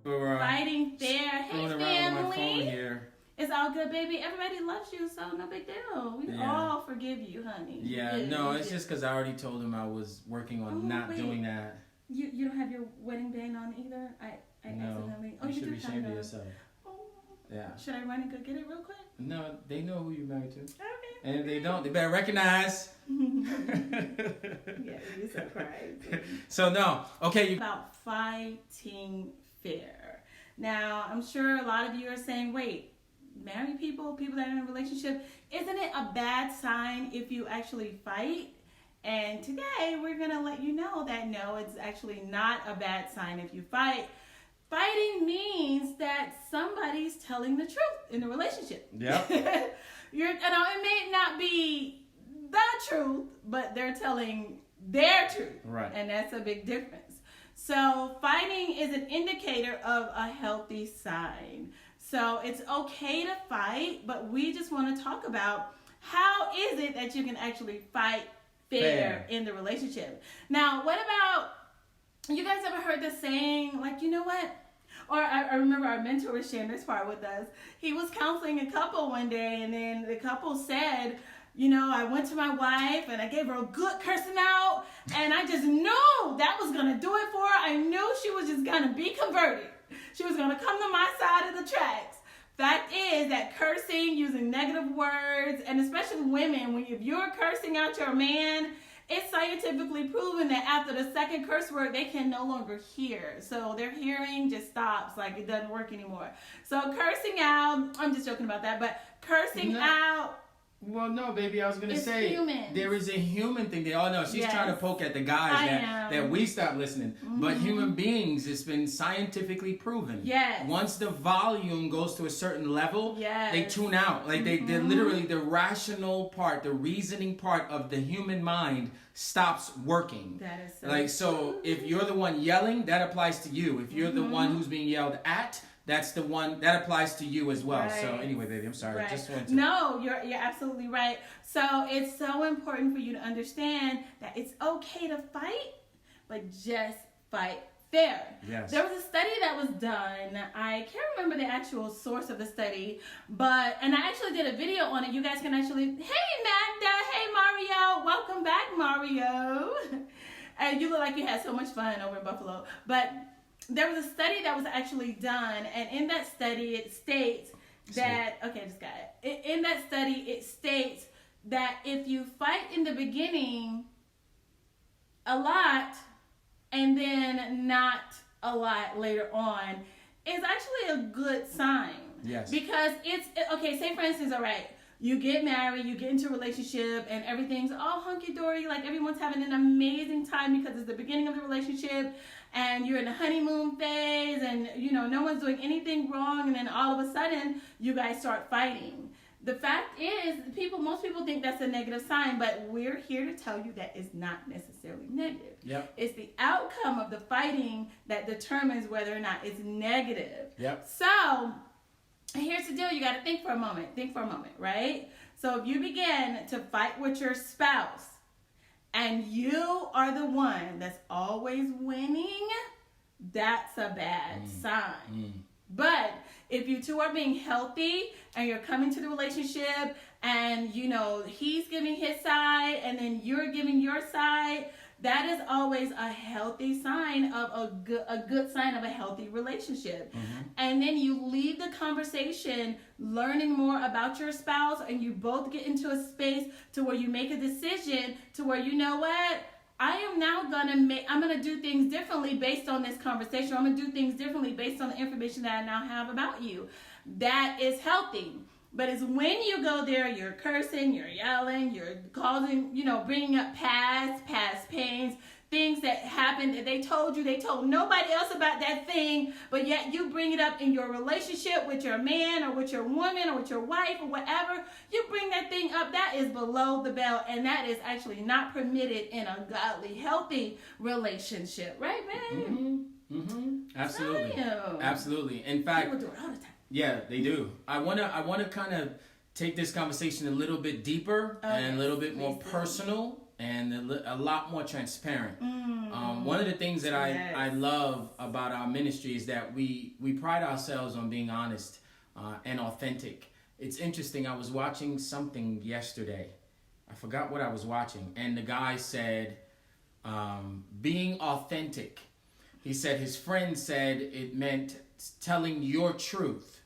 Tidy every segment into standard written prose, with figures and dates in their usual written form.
for fighting fair. Hey, around family. with my phone here. It's all good, baby. Everybody loves you, so no big deal. We all forgive you, honey. Yeah, it's just because I already told him I was working on not doing that. You don't have your wedding band on either? I accidentally. You should be ashamed of yourself. Oh. Yeah. Should I run and go get it real quick? No, they know who you're married to. Okay. And if they don't, they better recognize. Yeah, you're surprised. So no, okay. About fighting fair. Now, I'm sure a lot of you are saying, wait, married people that are in a relationship, isn't it a bad sign if you actually fight? And today we're going to let you know that no, it's actually not a bad sign if you fight. Fighting means that somebody's telling the truth in the relationship. Yeah. It may not be the truth, but they're telling their truth. Right. And that's a big difference. So fighting is an indicator of a healthy sign. So it's okay to fight, but we just want to talk about how is it that you can actually fight fair in the relationship. Now, what about, you guys ever heard the saying, like, you know what? Or I remember our mentor was sharing this part with us. He was counseling a couple one day, and then the couple said, you know, I went to my wife and I gave her a good cursing out, and I just knew that was going to do it for her. I knew she was just going to be converted. She was going to come to my side of the tracks. Fact is that cursing, using negative words, and especially women, if you're cursing out your man, it's scientifically proven that after the second curse word, they can no longer hear. So their hearing just stops, like it doesn't work anymore. So cursing out, I'm just joking about that, but cursing out. Well, no, baby, I was going to say, humans. There is a human thing. She's trying to poke at the guys that we stop listening. Mm-hmm. But human beings, it's been scientifically proven. Yes. Once the volume goes to a certain level, they tune out. Like they're literally, the rational part, the reasoning part of the human mind stops working. That is so if you're the one yelling, that applies to you. If you're the one who's being yelled at, that's the one that applies to you as well. Right. So anyway, baby, I'm sorry. Right. Just wanted to... No, you're absolutely right. So it's so important for you to understand that it's okay to fight, but just fight fair. Yes. There was a study that was done. I can't remember the actual source of the study, and I actually did a video on it. You guys can actually, hey Magda, hey Mario, welcome back Mario. And you look like you had so much fun over in Buffalo. But there was a study that was actually done, and in that study it states that, in that study it states that if you fight in the beginning a lot and then not a lot later on, is actually a good sign. Yes. Because say for instance, all right, you get married, you get into a relationship, and everything's all hunky-dory, like everyone's having an amazing time because it's the beginning of the relationship, and you're in the honeymoon phase, and no one's doing anything wrong, and then all of a sudden, you guys start fighting. The fact is, most people think that's a negative sign, but we're here to tell you that it's not necessarily negative. Yep. It's the outcome of the fighting that determines whether or not it's negative. Yep. So, here's the deal. You got to think for a moment, right? So if you begin to fight with your spouse and you are the one that's always winning, that's a bad sign. But if you two are being healthy and you're coming to the relationship and, he's giving his side and then you're giving your side, that is always a healthy sign of a good sign of a healthy relationship. Mm-hmm. And then you leave the conversation learning more about your spouse, and you both get into a space to where you make a decision to where, you know what, I'm going to do things differently based on this conversation. I'm going to do things differently based on the information that I now have about you. That is healthy. But it's when you go there, you're cursing, you're yelling, you're causing, bringing up past pains, things that happened that they told nobody else about that thing, but yet you bring it up in your relationship with your man or with your woman or with your wife or whatever. You bring that thing up, that is below the belt, and that is actually not permitted in a godly, healthy relationship. Right, man? Mm-hmm. Absolutely. Absolutely. In fact, people do it all the time. Yeah, they do. I wanna kind of take this conversation a little bit deeper and a little bit more personal and a lot more transparent. One of the things that I love about our ministry is that we pride ourselves on being honest and authentic. It's interesting. I was watching something yesterday. I forgot what I was watching. And the guy said, being authentic. He said his friend said it meant telling your truth.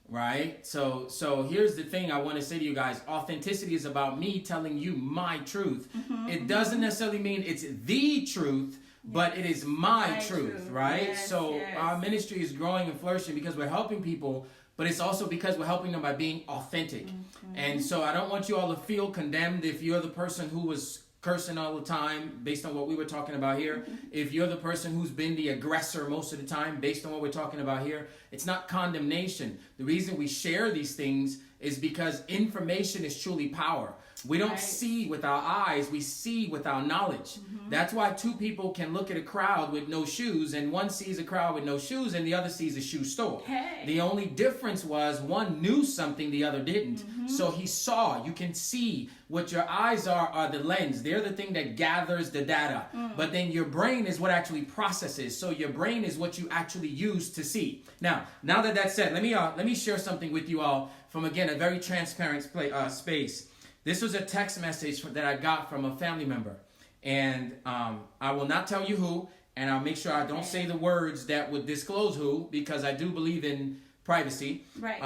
Right? So here's the thing I want to say to you guys. Authenticity is about me telling you my truth. It doesn't necessarily mean it's the truth, but it is my truth, right? Yes, so yes. Our ministry is growing and flourishing because we're helping people, but it's also because we're helping them by being authentic. And so I don't want you all to feel condemned if you're the person who was cursing all the time based on what we were talking about here. If you're the person who's been the aggressor most of the time based on what we're talking about here, it's not condemnation. The reason we share these things is because information is truly power. We don't see with our eyes, we see with our knowledge. That's why two people can look at a crowd with no shoes, and one sees a crowd with no shoes and the other sees a shoe store. The only difference was one knew something the other didn't. So he saw. You can see. What your eyes are the lens. They're the thing that gathers the data. But then your brain is what actually processes. So your brain is what you actually use to see. Now that that's said, let me share something with you all from, again, a very transparent space. This was a text message that I got from a family member. And I will not tell you who, and I'll make sure I don't say the words that would disclose who, because I do believe in privacy. Right.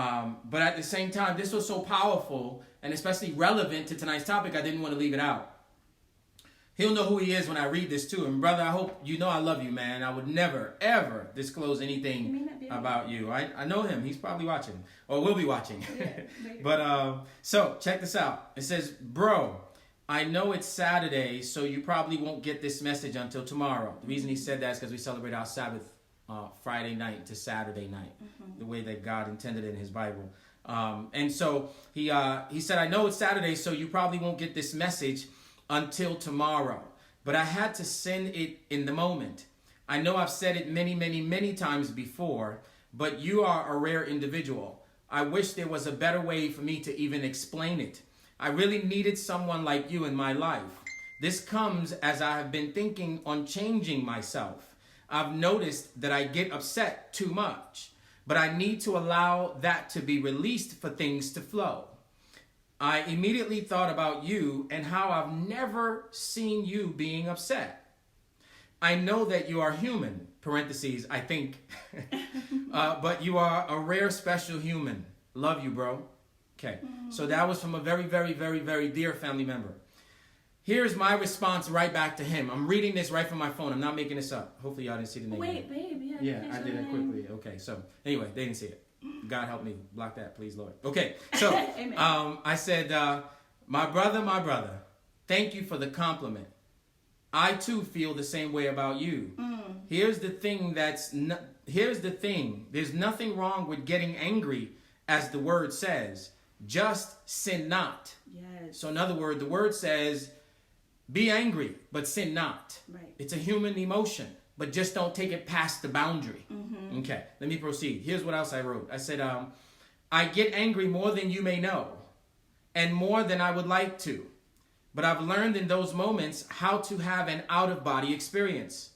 But at the same time, this was so powerful and especially relevant to tonight's topic, I didn't want to leave it out. He'll know who he is when I read this to him. Brother, I hope you know I love you, man. I would never, ever disclose anything about you. I know him. He's probably watching, or will be watching. But so check this out. It says, bro, I know it's Saturday, so you probably won't get this message until tomorrow. The reason he said that is because we celebrate our Sabbath Friday night to Saturday night, the way that God intended it in his Bible. And so he said, I know it's Saturday, so you probably won't get this message until tomorrow. But I had to send it in the moment. I know I've said it many, many, many times before, but you are a rare individual. I wish there was a better way for me to even explain it. I really needed someone like you in my life. This comes as I have been thinking on changing myself. I've noticed that I get upset too much, but I need to allow that to be released for things to flow. I immediately thought about you and how I've never seen you being upset. I know that you are human, parentheses, I think, but you are a rare, special human. Love you, bro. Okay, so that was from a very, very, very, very dear family member. Here's my response right back to him. I'm reading this right from my phone. I'm not making this up. Hopefully y'all didn't see the name. Wait, babe. Yeah, I did it quickly. Okay, so anyway, they didn't see it. God help me. Block that, please, Lord. Okay, so I said, my brother, thank you for the compliment. I too feel the same way about you. Here's the thing. There's nothing wrong with getting angry, as the word says. Just sin not. Yes. So in other words, the word says, be angry, but sin not. Right. It's a human emotion, but just don't take it past the boundary. Okay, let me proceed. Here's what else I wrote. I said, I get angry more than you may know, and more than I would like to. But I've learned in those moments how to have an out-of-body experience.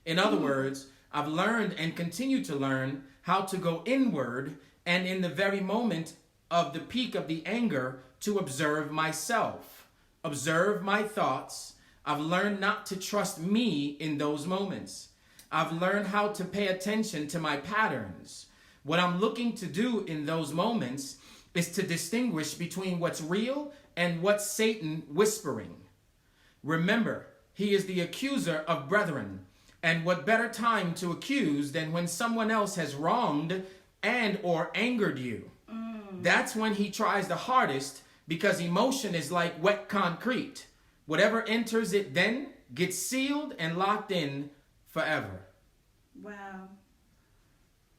In other words, I've learned and continue to learn how to go inward, and in the very moment of the peak of the anger, to observe myself, observe my thoughts. I've learned not to trust me in those moments. I've learned how to pay attention to my patterns. What I'm looking to do in those moments is to distinguish between what's real and what's Satan whispering. Remember, he is the accuser of brethren. And what better time to accuse than when someone else has wronged and or angered you? That's when he tries the hardest, because emotion is like wet concrete. Whatever enters it then gets sealed and locked in forever. Wow.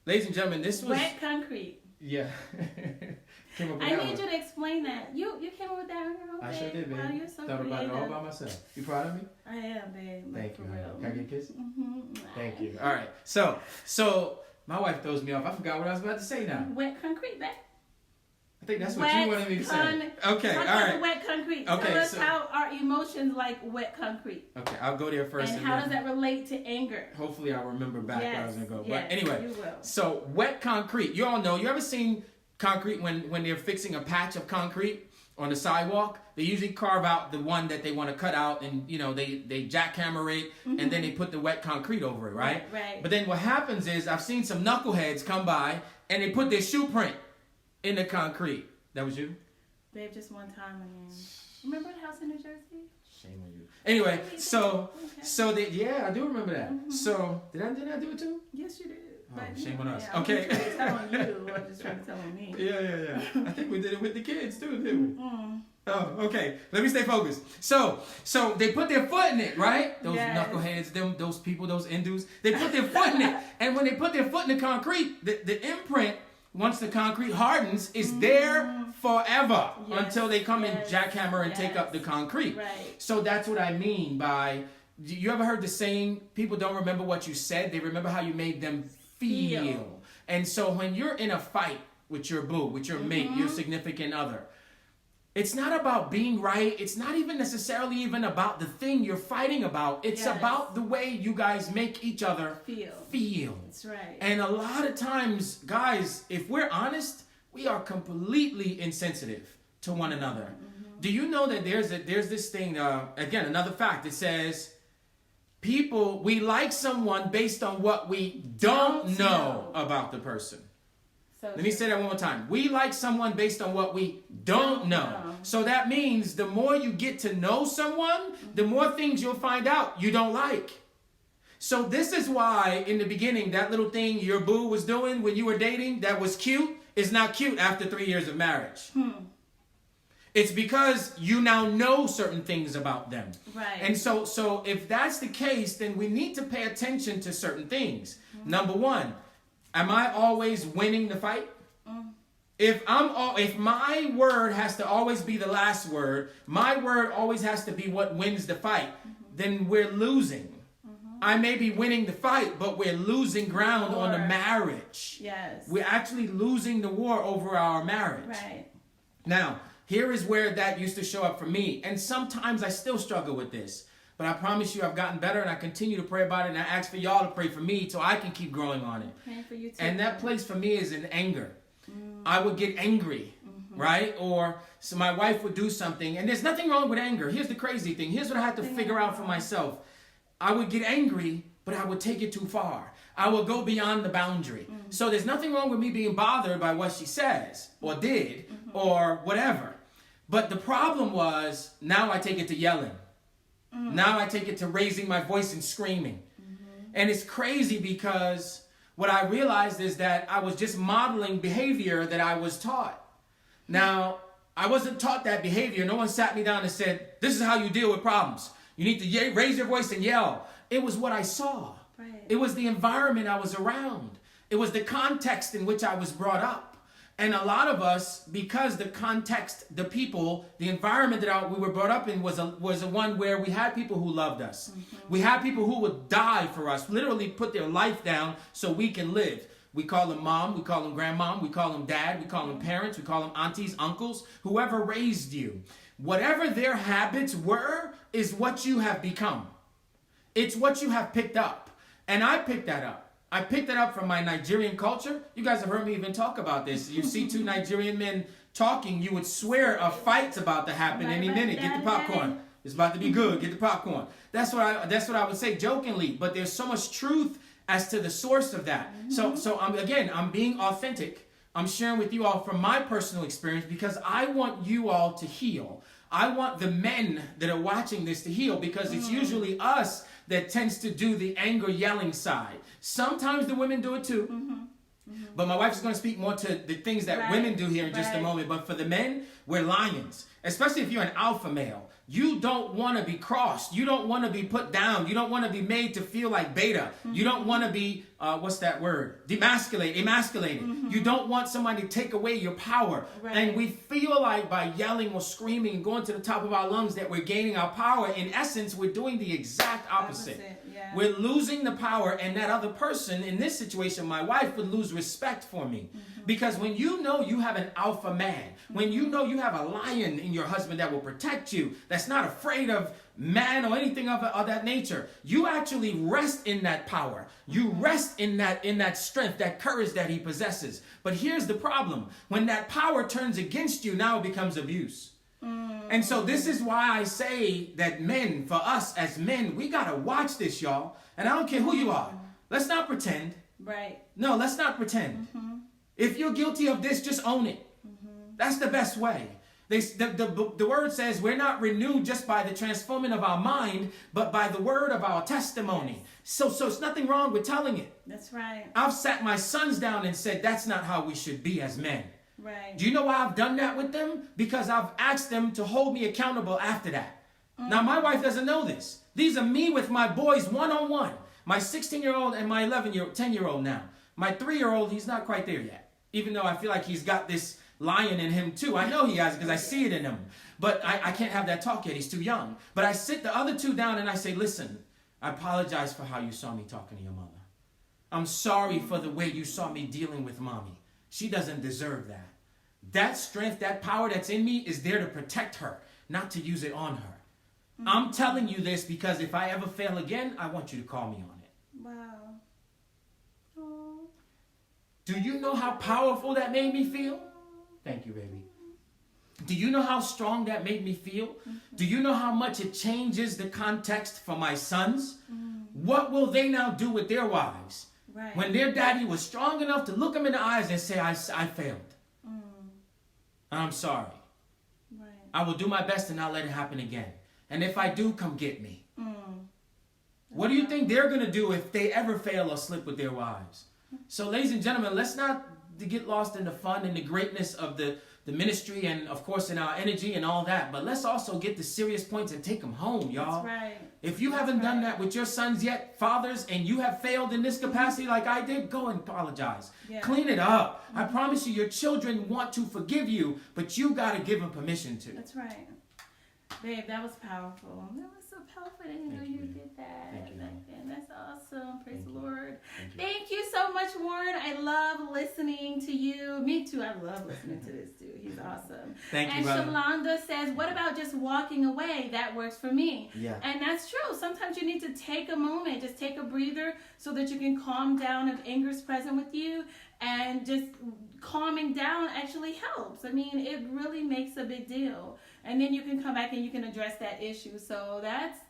Ladies and gentlemen, this was... Wet concrete. Yeah. I need you to explain that. You came up with that on your own, I sure did, babe. Wow, you're so Thought about it all by myself. You proud of me? I am, babe. Thank you. Real. Can I get a kiss? Thank you. All right. So my wife throws me off. I forgot what I was about to say now. Wet concrete, babe. I think that's what you wanted me to say. Okay, talk all about right. the wet concrete. Okay, Tell us so- how are emotions like wet concrete? Okay, I'll go there first. And how does that relate to anger? Hopefully I'll remember back where I was going to go. Yes, But anyway, you will. so wet concrete. You all know, you ever seen concrete when they're fixing a patch of concrete on the sidewalk? They usually carve out the one that they want to cut out and, you know, they jackhammer it and then they put the wet concrete over it, right? Right. But then what happens is I've seen some knuckleheads come by and they put their shoe print in the concrete. That was you? Babe, just one time again. Remember the house in New Jersey? Shame on you. Anyway, so Okay. yeah, I do remember that. So did I do it too? Yes, you did. Oh, But, shame on us. I'm Okay. just trying to tell on you. I'm just trying to tell on me. Yeah. I think we did it with the kids too, didn't we? Mm. Oh, okay. Let me stay focused. So they put their foot in it, right? Those Yes. knuckleheads, those people, those Hindus. They put their foot in it, and when they put their foot in the concrete, the imprint, once the concrete hardens, is there forever until they come and jackhammer and take up the concrete. Right. So that's what I mean by. You ever heard the saying? People don't remember what you said; they remember how you made them feel. And so when you're in a fight with your boo, with your mate, your significant other, it's not about being right. It's not even necessarily even about the thing you're fighting about. It's about the way you guys make each other feel. That's right. And a lot of times, guys, if we're honest, we are completely insensitive to one another. Do you know that there's this thing, again, another fact, it says, we like someone based on what we don't know about the person. So Let me say that one more time. We like someone based on what we don't know. So that means the more you get to know someone, the more things you'll find out you don't like. So this is why in the beginning, that little thing your boo was doing when you were dating that was cute is not cute after 3 years of marriage. It's because you now know certain things about them. Right. And so if that's the case, then we need to pay attention to certain things. Number one, am I always winning the fight? If my word has to always be the last word, my word always has to be what wins the fight, then we're losing. I may be winning the fight, but we're losing ground on the marriage. Yes. We're actually losing the war over our marriage. Right. Now, here is where that used to show up for me. And sometimes I still struggle with this. But I promise you I've gotten better and I continue to pray about it. And I ask for y'all to pray for me so I can keep growing on it. Praying for you too. And that place for me is in anger. I would get angry, right? Or so my wife would do something. And there's nothing wrong with anger. Here's the crazy thing. Here's what I had to figure out for myself. I would get angry, but I would take it too far. I would go beyond the boundary. So there's nothing wrong with me being bothered by what she says or did or whatever. But the problem was now I take it to yelling. Now I take it to raising my voice and screaming. And it's crazy because what I realized is that I was just modeling behavior that I was taught. Now, I wasn't taught that behavior. No one sat me down and said, this is how you deal with problems. You need to raise your voice and yell. It was what I saw. Right. It was the environment I was around. It was the context in which I was brought up. And a lot of us, because the context, the people, the environment that we were brought up in was a one where we had people who loved us. We had people who would die for us, literally put their life down so we can live. We call them mom, we call them grandmom, we call them dad, we call them parents, we call them aunties, uncles, whoever raised you. Whatever their habits were is what you have become. It's what you have picked up. And I picked that up. I picked it up from my Nigerian culture. You guys have heard me even talk about this. You see two Nigerian men talking, you would swear a fight's about to happen any minute. Get the popcorn. It's about to be good. Get the popcorn. That's what I would say jokingly, but there's so much truth as to the source of that. So I'm being authentic. I'm sharing with you all from my personal experience because I want you all to heal. I want the men that are watching this to heal because it's usually us that tends to do the anger yelling side. Sometimes the women do it too. But my wife is going to speak more to the things that women do here in just a moment. But for the men, we're lions. Especially if you're an alpha male. You don't want to be crossed. You don't want to be put down. You don't want to be made to feel like beta. You don't want to be, emasculated. You don't want somebody to take away your power. And we feel like by yelling or screaming and going to the top of our lungs that we're gaining our power. In essence, we're doing the exact opposite. We're losing the power, and that other person, in this situation, my wife, would lose respect for me. Because when you know you have an alpha man, when you know you have a lion in your husband that will protect you, that's not afraid of man or anything of that nature, you actually rest in that power. You rest in that strength, that courage that he possesses. But here's the problem. When that power turns against you, now it becomes abuse. And so this is why I say that men, for us as men, we got to watch this, y'all. And I don't care who you are. Let's not pretend. Right. No, let's not pretend. If you're guilty of this, just own it. That's the best way. The word says we're not renewed just by the transforming of our mind, but by the word of our testimony. So it's nothing wrong with telling it. That's right. I've sat my sons down and said, that's not how we should be as men. Right. Do you know why I've done that with them? Because I've asked them to hold me accountable after that. Now, my wife doesn't know this. These are me with my boys one-on-one. My 16-year-old and my 10-year-old now. My 3-year-old, he's not quite there yet. Even though I feel like he's got this lion in him too. I know he has it because I see it in him. But I can't have that talk yet. He's too young. But I sit the other two down and I say, listen, I apologize for how you saw me talking to your mother. I'm sorry for the way you saw me dealing with mommy. She doesn't deserve that. That strength, that power that's in me is there to protect her, not to use it on her. I'm telling you this because if I ever fail again, I want you to call me on it. Wow. Oh. Do you know how powerful that made me feel? Thank you, baby. Do you know how strong that made me feel? Do you know how much it changes the context for my sons? What will they now do with their wives? Right. When their daddy was strong enough to look them in the eyes and say, I failed. I'm sorry. Right. I will do my best to not let it happen again. And if I do, come get me. What do you think they're going to do if they ever fail or slip with their wives? So, ladies and gentlemen, let's not get lost in the fun and the greatness of the ministry and, of course, in our energy and all that. But let's also get the serious points and take them home, y'all. That's right. If you haven't done that with your sons yet, fathers, and you have failed in this capacity like I did, go and apologize. Yeah. Clean it up. I promise you, your children want to forgive you, but you got to give them permission to. That's right. Babe, that was powerful. That was so powerful. I didn't know you did that. Thank you, And that's awesome. Praise the you. Lord. Thank you. Thank you so much, Warren. I love listening to you. Me too. I love listening to this too. He's awesome. Thank you, and brother. Shalonda says, what about just walking away? That works for me. Yeah. And that's true. Sometimes you need to take a moment, just take a breather so that you can calm down if anger is present with you. And just calming down actually helps. I mean, it really makes a big deal. And then you can come back and you can address that issue. So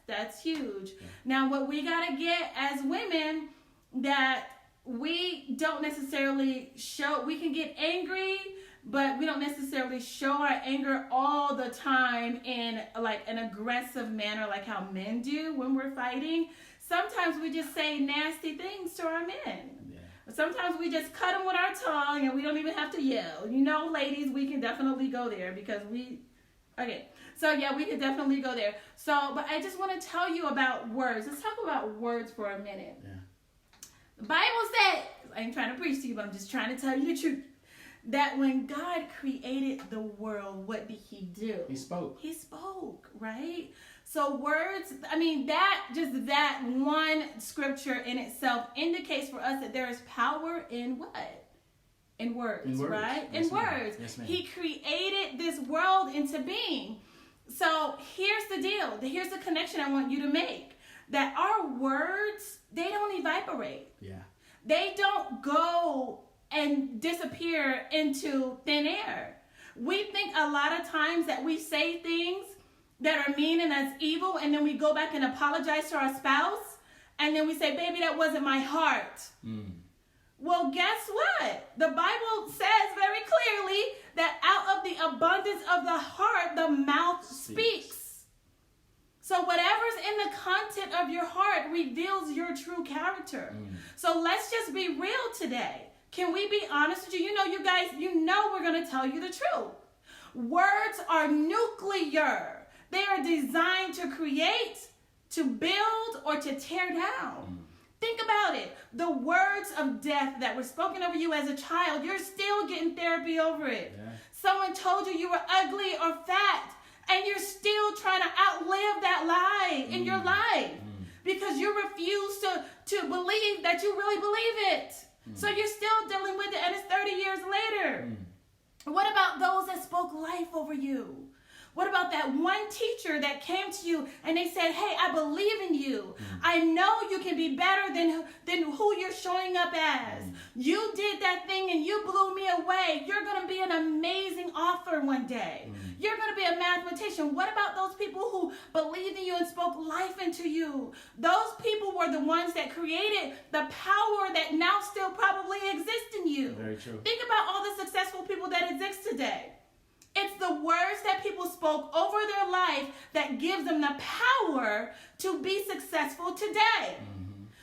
that's huge. Yeah. Now, what we got to get as women that we don't necessarily show, we can get angry, but we don't necessarily show our anger all the time in like an aggressive manner like how men do when we're fighting. Sometimes we just say nasty things to our men. Yeah. Sometimes we just cut them with our tongue and we don't even have to yell. You know, ladies, we can definitely go there because okay, so yeah, we could definitely go there. So, but I just want to tell you about words. Let's talk about words for a minute. Yeah. The Bible says, I ain't trying to preach to you, but I'm just trying to tell you the truth, that when God created the world, what did he do? He spoke. He spoke, right? So words, I mean, that one scripture in itself indicates for us that there is power in what? In words, right? Yes, in words. Yes, ma'am. He created this world into being. So here's the deal. Here's the connection I want you to make. That our words, they don't evaporate. Yeah. They don't go and disappear into thin air. We think a lot of times that we say things that are mean and that's evil, and then we go back and apologize to our spouse, and then we say, baby, that wasn't my heart. Well, guess what? The Bible says very clearly that out of the abundance of the heart, the mouth speaks. So whatever's in the content of your heart reveals your true character. So let's just be real today. Can we be honest with you? You know, you guys, we're going to tell you the truth. Words are nuclear. They are designed to create, to build, or to tear down. Think about it. The words of death that were spoken over you as a child, you're still getting therapy over it. Yeah. Someone told you were ugly or fat, and you're still trying to outlive that lie in your life. because you refuse to believe that you really believe it. So you're still dealing with it, and it's 30 years later. What about those that spoke life over you? What about that one teacher that came to you and they said, hey, I believe in you. I know you can be better than who you're showing up as. You did that thing and you blew me away. You're going to be an amazing author one day. You're going to be a mathematician. What about those people who believed in you and spoke life into you? Those people were the ones that created the power that now still probably exists in you. Very true. Think about all the successful people that exist today. It's the words that people spoke over their life that gives them the power to be successful today.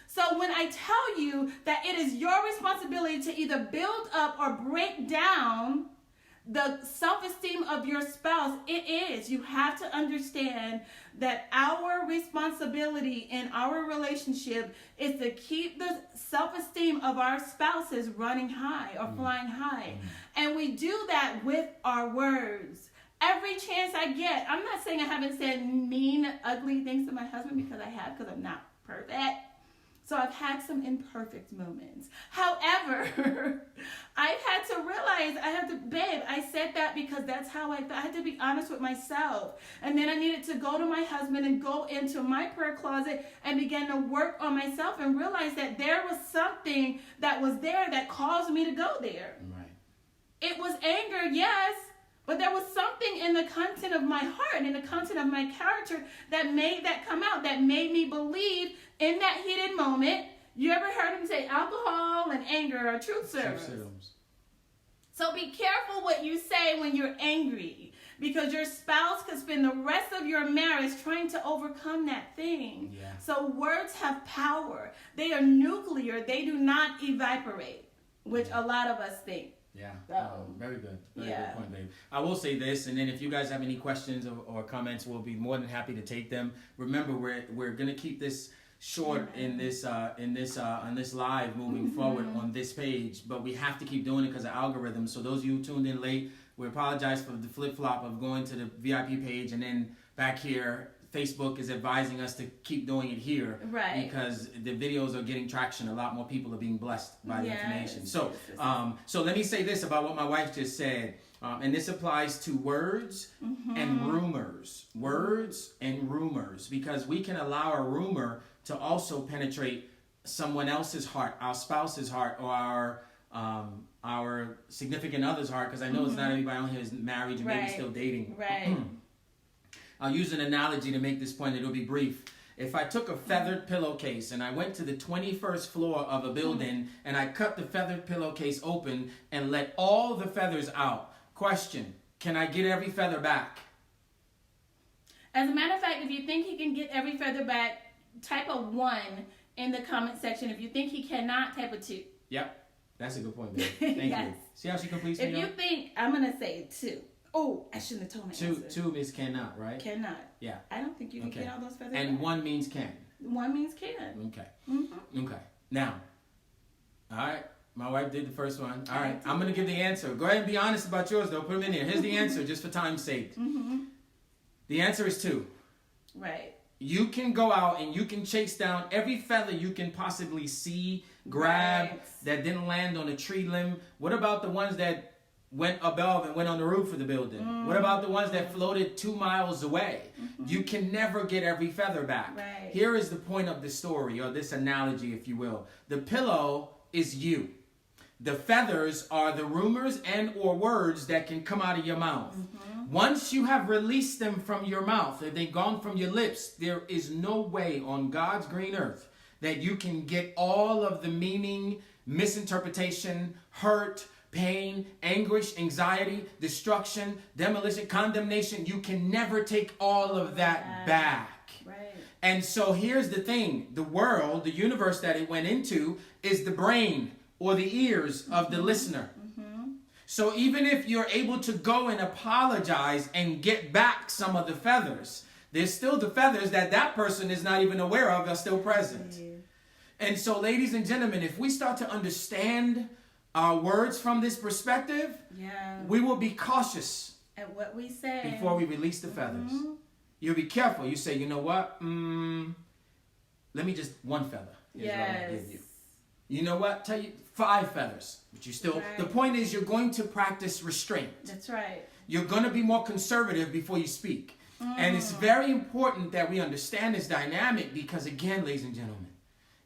So when I tell you that it is your responsibility to either build up or break down the self-esteem of your spouse, it is. You have to understand that our responsibility in our relationship is to keep the self-esteem of our spouses running high or flying high. And we do that with our words. Every chance I get, I'm not saying I haven't said mean, ugly things to my husband, because I have, because I'm not perfect. So I've had some imperfect moments. However, I've had to realize, babe, I said that because that's how I felt. I had to be honest with myself. And then I needed to go to my husband and go into my prayer closet and begin to work on myself and realize that there was something that was there that caused me to go there. Right. It was anger, yes. But there was something in the content of my heart and in the content of my character that made that come out, that made me believe in that heated moment. You ever heard him say alcohol and anger are truth serums? So be careful what you say when you're angry, because your spouse could spend the rest of your marriage trying to overcome that thing. Yeah. So words have power. They are nuclear. They do not evaporate, which a lot of us think. Yeah, So, very good. Very yeah. good point, babe. I will say this, and then if you guys have any questions or comments, we'll be more than happy to take them. Remember, we're gonna keep this short in this on this live moving forward on this page, but we have to keep doing it because of algorithms. So those of you who tuned in late, we apologize for the flip flop of going to the VIP page and then back here. Facebook is advising us to keep doing it here, Right. because the videos are getting traction. A lot more people are being blessed by the Yes. information. So, so let me say this about what my wife just said, and this applies to words and rumors. Words and rumors, because we can allow a rumor to also penetrate someone else's heart, our spouse's heart, or our significant other's heart. Because I know it's not everybody on here is married and maybe still dating. Right. I'll use an analogy to make this point. It'll be brief. If I took a feathered pillowcase and I went to the 21st floor of a building and I cut the feathered pillowcase open and let all the feathers out, question, can I get every feather back? As a matter of fact, if you think he can get every feather back, type a 1 in the comment section. If you think he cannot, type a 2. Yep. That's a good point, babe. Thank Yes. you. See how she completes If me you up? think, I'm going to say 2. Oh, I shouldn't have told my answer. Two means cannot, right? Cannot. Yeah. I don't think you can Okay. get all those feathers And back. 1 means can. 1 means can. Okay. Mm-hmm. Okay. Now, all right. My wife did the first one. All right. I'm going to give the answer. Go ahead and be honest about yours, though. Put them in there. Here's the answer, just for time's sake. The answer is 2. Right. You can go out and you can chase down every feather you can possibly see, grab, Right. that didn't land on a tree limb. What about the ones that went above and went on the roof of the building? What about the ones that floated 2 miles away? You can never get every feather back. Right. Here is the point of the story, or this analogy, if you will. The pillow is you. The feathers are the rumors and or words that can come out of your mouth. Once you have released them from your mouth, if they've gone from your lips, there is no way on God's green earth that you can get all of the meaning, misinterpretation, hurt, pain, anguish, anxiety, destruction, demolition, condemnation. You can never take all of that back. Right. And so here's the thing. The world, the universe that it went into, is the brain or the ears of the listener. So even if you're able to go and apologize and get back some of the feathers, there's still the feathers that person is not even aware of are still present. Yeah. And so, ladies and gentlemen, if we start to understand our words from this perspective, Yeah. we will be cautious At what we say. before we release the feathers. You'll be careful. You say, you know what? let me just, one feather. Here's what I'm gonna Yes. give you. You know what? Tell you 5 feathers. But you still, Right. the point is you're going to practice restraint. That's right. You're going to be more conservative before you speak. And it's very important that we understand this dynamic because, again, ladies and gentlemen,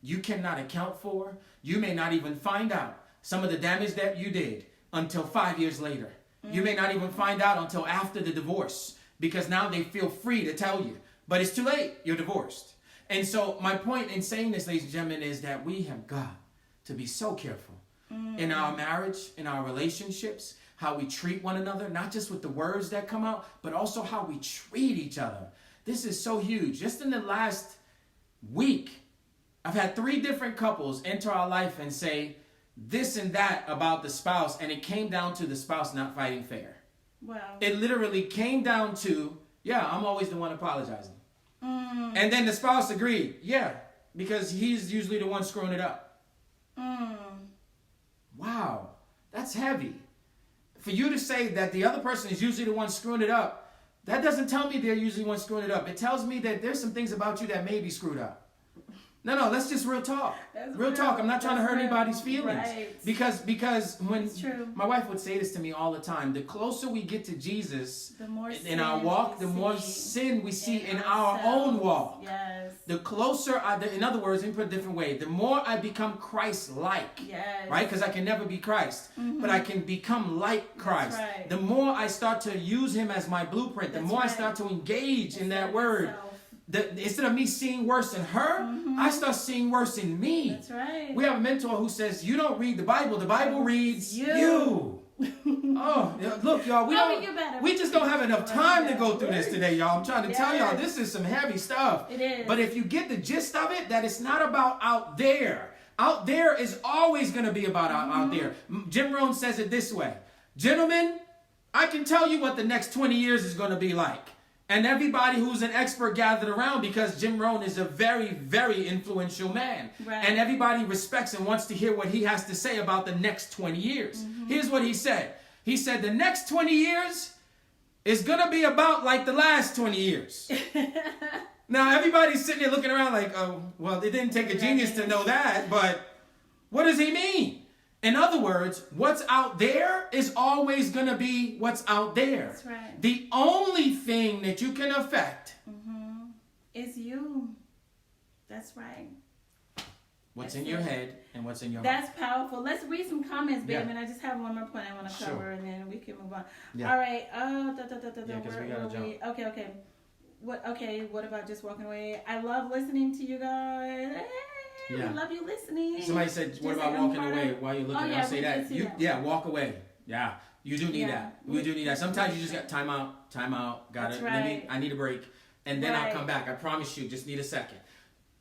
you cannot account for, you may not even find out some of the damage that you did until 5 years later. You may not even find out until after the divorce because now they feel free to tell you. But it's too late. You're divorced. And so my point in saying this, ladies and gentlemen, is that we have got to be so careful in our marriage, in our relationships, how we treat one another, not just with the words that come out, but also how we treat each other. This is so huge. Just in the last week, I've had 3 different couples enter our life and say this and that about the spouse, and it came down to the spouse not fighting fair. Wow. It literally came down to, yeah, I'm always the one apologizing. And then the spouse agreed, yeah, because he's usually the one screwing it up. Wow, that's heavy. For you to say that the other person is usually the one screwing it up, that doesn't tell me they're usually the one screwing it up. It tells me that there's some things about you that may be screwed up. No, let's just real talk. That's Real talk. I'm not trying to That's hurt real. anybody's feelings. Right. Because when It's true. my wife would say this to me all the time, the closer we get to Jesus The more in our sin walk, we the more see sin we see in our ourselves. own walk. Yes. The closer in other words, let me put it a different way, the more I become Christ-like. Yes. Right? Because I can never be Christ, but I can become like Christ. right. The more I start to use him as my blueprint, the That's more I right. start to engage in that Accept word. yourself. Instead of me seeing worse in her, I start seeing worse in me. That's right. We have a mentor who says, you don't read the Bible reads you. Oh, yeah, look, y'all, we just don't have enough time to go through this today, y'all. I'm trying to tell y'all, this is some heavy stuff. It is. But if you get the gist of it, that it's not about out there. Out there is always going to be about out there. Jim Rohn says it this way. Gentlemen, I can tell you what the next 20 years is going to be like. And everybody who's an expert gathered around because Jim Rohn is a very, very influential man. Right. And everybody respects and wants to hear what he has to say about the next 20 years. Here's what he said. He said the next 20 years is going to be about like the last 20 years. Now, everybody's sitting there looking around like, oh, well, it didn't take a genius to know that, but what does he mean? In other words, what's out there is always going to be what's out there. That's right. The only thing that you can affect It's you. That's right. what's That's in your it. head and what's in your heart. That's powerful. Let's read some comments, babe, Yeah. and I just have one more point I want to cover, Sure. and then we can move on. Yeah. All right. Yeah, 'cause we gotta jump. Okay. What about just walking away? I love listening to you guys. Hey, Yeah. we love you listening. Somebody said, what Just about like I'm walking part away of- while you're looking? Oh, yeah, I'll say we that. did see that. Yeah, walk away. Yeah, you do need Yeah. that. We do need that. Sometimes you just got time out. Got That's it. right. I need a break. And then I'll Right. come back. I promise you, just need a second.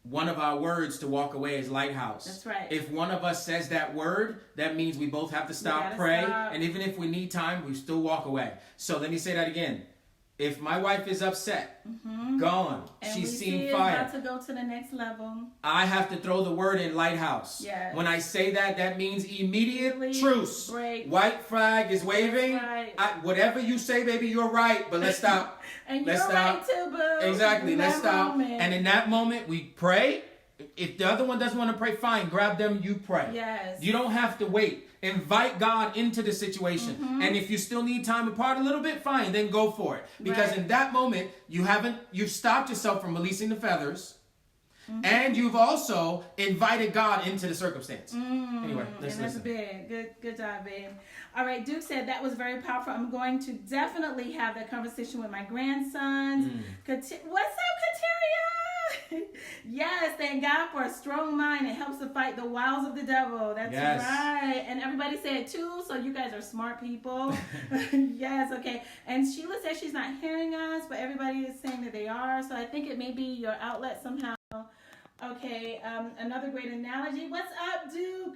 One of our words to walk away is lighthouse. That's right. If one of us says that word, that means we both have to stop, gotta pray, stop. and even if we need time, we still walk away. So let me say that again. If my wife is upset, gone, And she's we seen see it's fire, about to go to the next level. I have to throw the word in lighthouse. Yes. When I say that, that means immediate Immediately truce. break. White flag is waving. That's right. Whatever you say, baby, you're right, but let's stop. And Let's you're stop. right too, boo. Exactly. In Let's that stop. moment. And in that moment, we pray. If the other one doesn't want to pray, fine. Grab them, you pray. Yes. You don't have to wait. Invite God into the situation. And if you still need time apart a little bit, fine, then go for it. Because Right. in that moment, you've stopped yourself from releasing the feathers. And you've also invited God into the circumstance. Anyway, let's And that's listen. big. Good job, babe. All right, Duke said that was very powerful. I'm going to definitely have that conversation with my grandsons. What's up, Kateria? Yes, thank God for a strong mind. It helps to fight the wiles of the devil. That's Yes. right. And everybody said too, so you guys are smart people. Yes, okay. And Sheila says she's not hearing us, but everybody is saying that they are. So I think it may be your outlet somehow. Okay, another great analogy. What's up, Duke?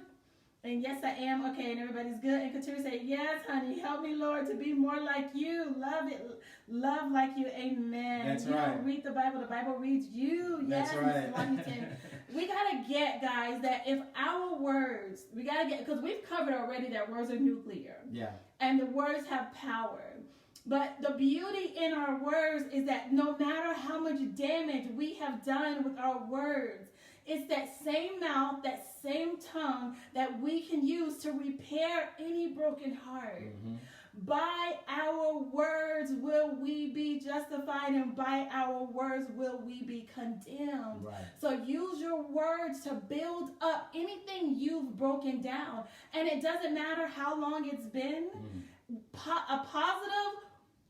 And yes, I am. Okay, and everybody's good. And Katura said, yes, honey, help me, Lord, to be more like you. Love it. Love like you. Amen. That's you right. don't read the Bible reads you. That's Yes, right. Mrs. Washington. We got to get, guys, that if our words, we got to get, because we've covered already that words are nuclear. Yeah. And the words have power. But the beauty in our words is that no matter how much damage we have done with our words, It's that same mouth, that same tongue that we can use to repair any broken heart. By our words will we be justified, and by our words will we be condemned. Right. So use your words to build up anything you've broken down. And it doesn't matter how long it's been. A positive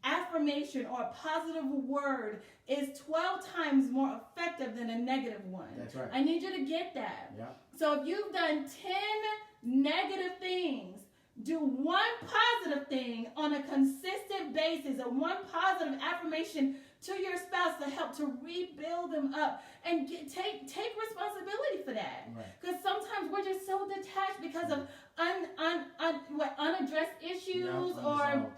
affirmation or a positive word is 12 times more effective than a negative one. That's right. I need you to get that. Yeah. So if you've done 10 negative things, do one positive thing on a consistent basis, and one positive affirmation to your spouse to help to rebuild them up, and take responsibility for that. Because sometimes we're just so detached because of unaddressed issues, or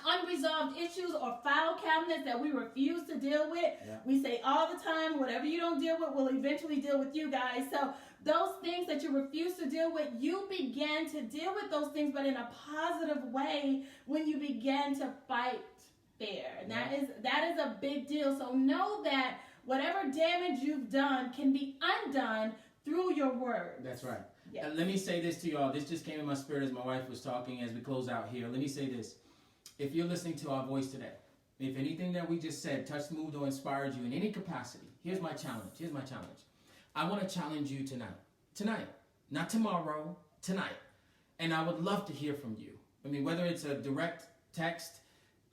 unresolved issues, or file cabinets that we refuse to deal with. We say all the time, whatever you don't deal with will eventually deal with you guys. So those things that you refuse to deal with, you begin to deal with those things, but in a positive way when you begin to fight fair. And that is a big deal. So know that whatever damage you've done can be undone through your words. That's right. Yes. And let me say this to y'all. This just came in my spirit as my wife was talking as we close out here. Let me say this. If you're listening to our voice today, if anything that we just said touched, moved, or inspired you in any capacity, here's my challenge. I want to challenge you tonight, not tomorrow, tonight. And I would love to hear from you. I mean, whether it's a direct text,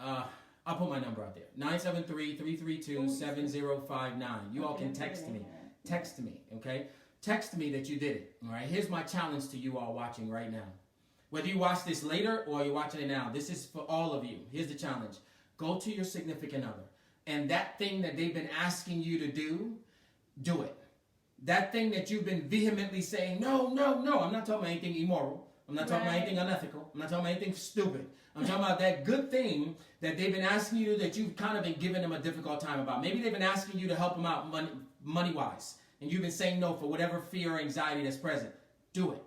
I'll put my number out there, 973-332-7059. You all can text me, okay? Text me that you did it, all right? Here's my challenge to you all watching right now. Whether you watch this later or you're watching it now, this is for all of you. Here's the challenge. Go to your significant other, and that thing that they've been asking you to do it. That thing that you've been vehemently saying, no. I'm not talking about anything immoral. I'm not talking about anything unethical. I'm not talking about anything stupid. I'm talking about that good thing that they've been asking you, that you've kind of been giving them a difficult time about. Maybe they've been asking you to help them out money-wise, and you've been saying no for whatever fear or anxiety that's present. Do it.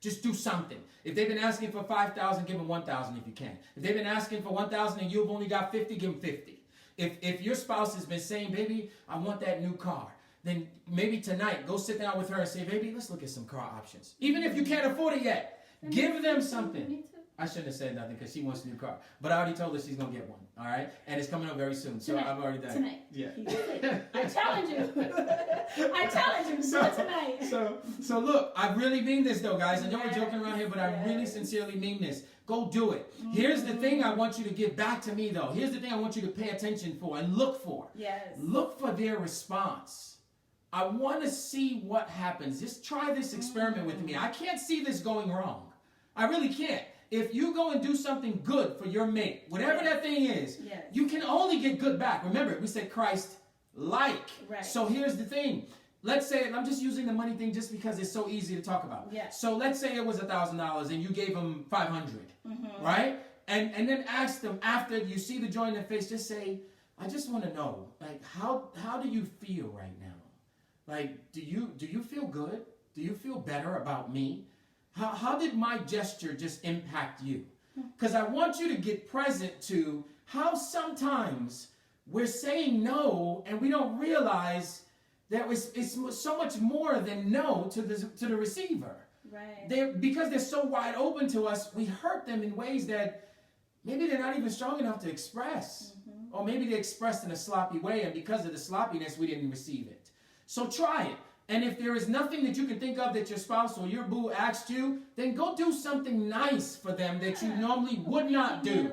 Just do something. If they've been asking for $5,000, give them $1,000 if you can. If they've been asking for $1,000 and you've only got $50, give them $50. If your spouse has been saying, baby, I want that new car, then maybe tonight go sit down with her and say, baby, let's look at some car options. Even if you can't afford it yet, give them something. I shouldn't have said nothing because she wants a new car. But I already told her she's going to get one, all right? And it's coming up very soon, so I've already done tonight. Yeah. I challenge you. Tonight. So look, I really mean this though, guys. I know we're joking around here, but I really sincerely mean this. Go do it. Here's the thing I want you to give back to me though. Here's the thing I want you to pay attention for and look for. Yes. Look for their response. I want to see what happens. Just try this experiment with me. I can't see this going wrong. I really can't. If you go and do something good for your mate, whatever that thing is, you can only get good back. Remember, we said Christ-like. Right. So here's the thing. Let's say, I'm just using the money thing just because it's so easy to talk about. Yeah. So let's say it was $1,000 and you gave them $500, right? And then ask them after you see the joy in their face, just say, I just want to know, like, how do you feel right now? Like, do you feel good? Do you feel better about me? How did my gesture just impact you? Because I want you to get present to how sometimes we're saying no and we don't realize that it's so much more than no to the receiver. Right. Because they're so wide open to us, we hurt them in ways that maybe they're not even strong enough to express. Or maybe they expressed in a sloppy way, and because of the sloppiness, we didn't receive it. So try it. And if there is nothing that you can think of that your spouse or your boo asked you, then go do something nice for them that you normally would not do.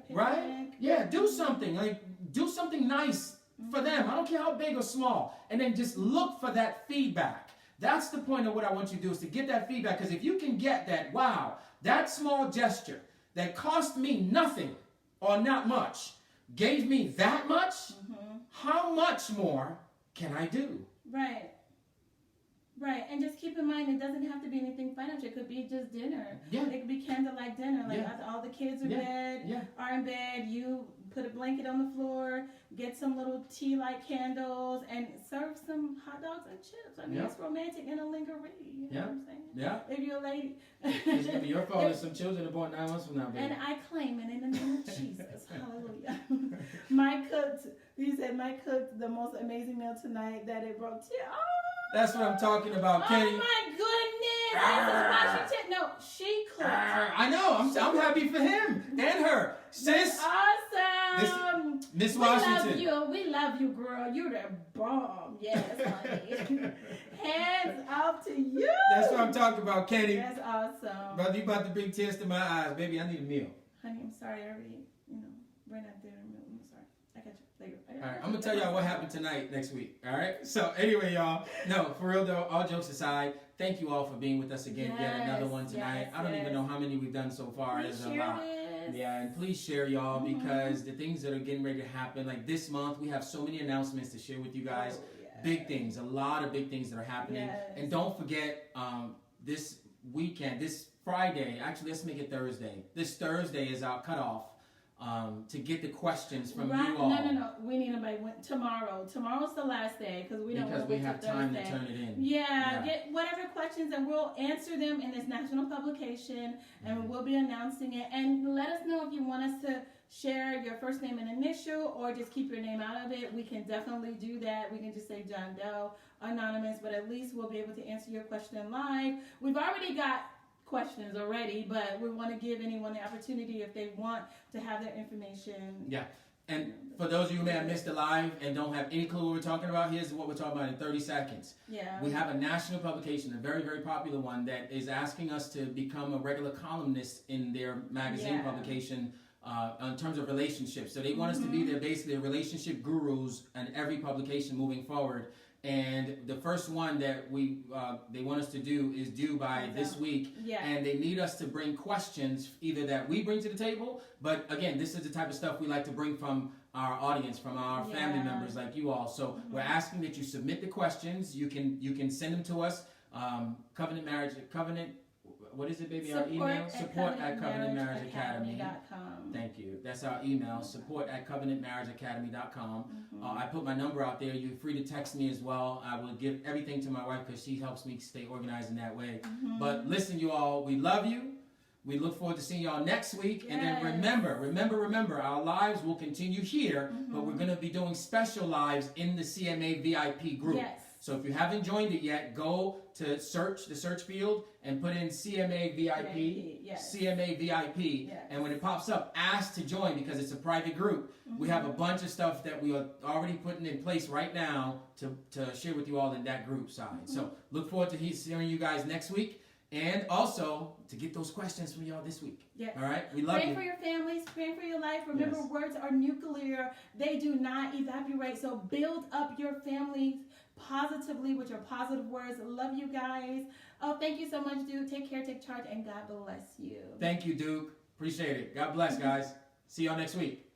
Right? Yeah, do something. Like, do something nice for them. I don't care how big or small. And then just look for that feedback. That's the point of what I want you to do, is to get that feedback. Because if you can get that, wow, that small gesture that cost me nothing or not much, gave me that much, how much more can I do? Right. Right, and just keep in mind, it doesn't have to be anything financial. It could be just dinner. Yeah. It could be candlelight dinner. Like after all the kids are are in bed, you put a blanket on the floor, get some little tea-like candles, and serve some hot dogs and chips. I mean, it's romantic in a lingerie. You know what I'm saying? Yeah. If you're a lady. It's going to be your fault if some children are born 9 months from now, baby. And I claim it in the name of Jesus. Hallelujah. Mike cooked the most amazing meal tonight that it brought tears. Oh! That's what I'm talking about, Kenny. Oh my goodness! Washington. No, she cooked. I know. I'm happy for him and her. Sis. That's awesome. Miss Washington. We love you, girl. You're the bomb. Yes, honey. Hands off to you. That's what I'm talking about, Kenny. That's awesome. Brother, you about to bring tears to my eyes. Baby, I need a meal. Honey, I'm sorry. I already, ran out there. I'm sorry. I got you later. All right, I'm going to tell y'all what happened tonight next week. All right? So, anyway, y'all. No, for real, though, all jokes aside, thank you all for being with us again. Yet another one tonight. I don't even know how many we've done so far. Please There's a lot. Yeah, and please share, y'all, because the things that are getting ready to happen, like this month, we have so many announcements to share with you guys. Big things, a lot of big things that are happening. And don't forget, this weekend, this Friday, actually, let's make it Thursday. This Thursday is our cutoff to get the questions from you all. No. We need somebody tomorrow. Tomorrow's the last day because we have time to turn it in. Yeah, get whatever questions and we'll answer them in this national publication and we'll be announcing it. And let us know if you want us to share your first name and initial or just keep your name out of it. We can definitely do that. We can just say John Doe, anonymous, but at least we'll be able to answer your question live. We've already got questions already, but we want to give anyone the opportunity if they want to have their information. Yeah. And for those of you who may have missed the live and don't have any clue what we're talking about, here's what we're talking about in 30 seconds. Yeah. We have a national publication, a very, very popular one, that is asking us to become a regular columnist in their magazine publication in terms of relationships. So they want us to be basically relationship gurus in every publication moving forward. And the first one that they want us to do is due by this week. Yeah. And they need us to bring questions either that we bring to the table, but again, this is the type of stuff we like to bring from our audience, from our family members like you all. So we're asking that you submit the questions. You can send them to us. What is it, baby? Our email? Support at covenantmarriageacademy.com. Thank you. That's our email, support at covenantmarriageacademy.com. I put my number out there. You're free to text me as well. I will give everything to my wife because she helps me stay organized in that way. But listen, you all, we love you. We look forward to seeing y'all next week. And then remember, our lives will continue here, but we're going to be doing special lives in the CMA VIP group. Yes. So if you haven't joined it yet, go to the search field, and put in CMA VIP, CMA VIP, and when it pops up, ask to join because it's a private group. We have a bunch of stuff that we are already putting in place right now to share with you all in that group side. So look forward to hearing you guys next week. And also to get those questions from y'all this week. Yes. All right? We love you. Pray for your families. Pray for your life. Remember, words are nuclear. They do not evaporate. So build up your families positively with your positive words. Love you guys. Oh, thank you so much, Duke. Take care, take charge, and God bless you. Thank you, Duke. Appreciate it. God bless, guys. See y'all next week.